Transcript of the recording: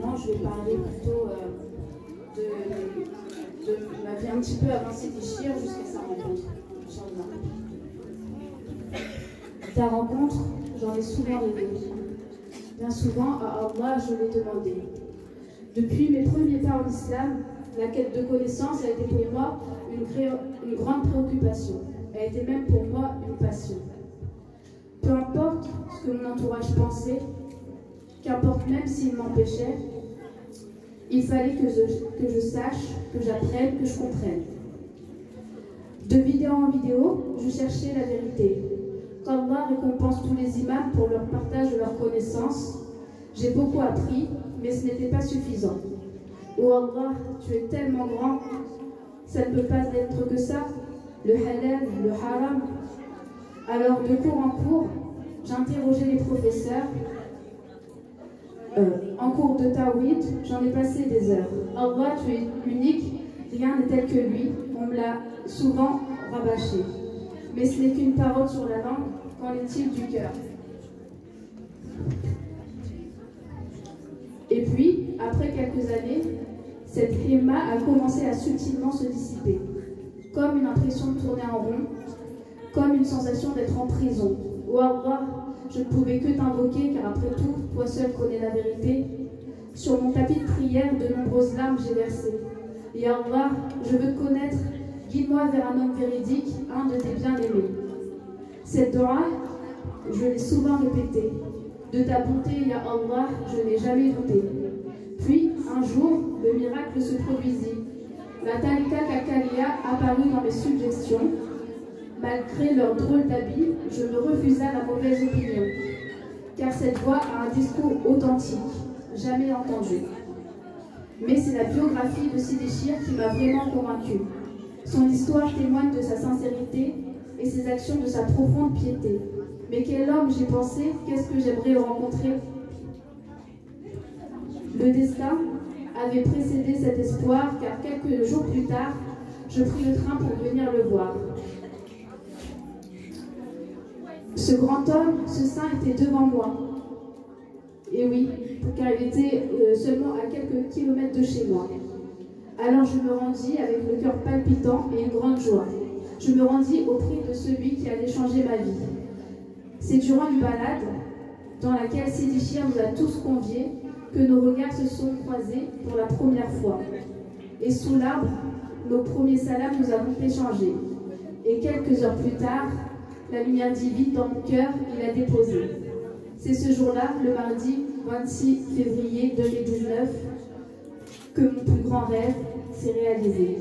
Je vais parler plutôt de ma vie un petit peu avant ses déchires jusqu'à sa rencontre. Inch'Allah. Ta rencontre, j'en ai souvent rêvé. Bien souvent, à Allah, je l'ai demandé. Depuis mes premiers pas en islam, la quête de connaissance a été pour moi une grande préoccupation. Elle a été même pour moi une passion. Peu importe ce que mon entourage pensait, qu'importe même s'il m'empêchait, il fallait que je sache, que j'apprenne, que je comprenne. De vidéo en vidéo, je cherchais la vérité. Qu'Allah récompense tous les imams pour leur partage de leurs connaissances. J'ai beaucoup appris, mais ce n'était pas suffisant. Oh Allah, tu es tellement grand, ça ne peut pas être que ça, le halal, le haram. Alors de cours en cours, j'interrogeais les professeurs. En cours de Tawhid, j'en ai passé des heures. Allah, tu es unique, rien n'est tel que lui. On me l'a souvent rabâché. Mais ce n'est qu'une parole sur la langue, qu'en est-il du cœur? Et puis, après quelques années, cette himma a commencé à subtilement se dissiper, comme une impression de tourner en rond, comme une sensation d'être en prison. Oh Allah, je ne pouvais que t'invoquer, car après tout, toi seul connais la vérité. Sur mon tapis de prière, de nombreuses larmes j'ai versé. Et Allah, je veux te connaître, guide-moi vers un homme véridique, un de tes bien-aimés. Cette dua, je l'ai souvent répétée. De ta bonté, Ya Allah, je n'ai jamais douté. Puis, un jour, le miracle se produisit. La Talika Kakalia apparut dans mes suggestions. Malgré leur drôle d'habit, je me refusa la mauvaise opinion. Car cette voix a un discours authentique, jamais entendu. Mais c'est la biographie de Sidi Chir qui m'a vraiment convaincue. Son histoire témoigne de sa sincérité et ses actions de sa profonde piété. Mais quel homme, j'ai pensé, qu'est-ce que j'aimerais le rencontrer? Le destin avait précédé cet espoir, car quelques jours plus tard, je pris le train pour venir le voir. Ce grand homme, ce saint était devant moi. Et oui, car il était seulement à quelques kilomètres de chez moi. Alors je me rendis avec le cœur palpitant et une grande joie. Je me rendis auprès de celui qui allait changer ma vie. C'est durant une balade, dans laquelle Sidi Chir nous a tous conviés, que nos regards se sont croisés pour la première fois. Et sous l'arbre, nos premiers salams nous avons échangé. Et quelques heures plus tard, la lumière divine dans mon cœur, il a déposé. C'est ce jour-là, le mardi 26 février 2019, que mon plus grand rêve s'est réalisé.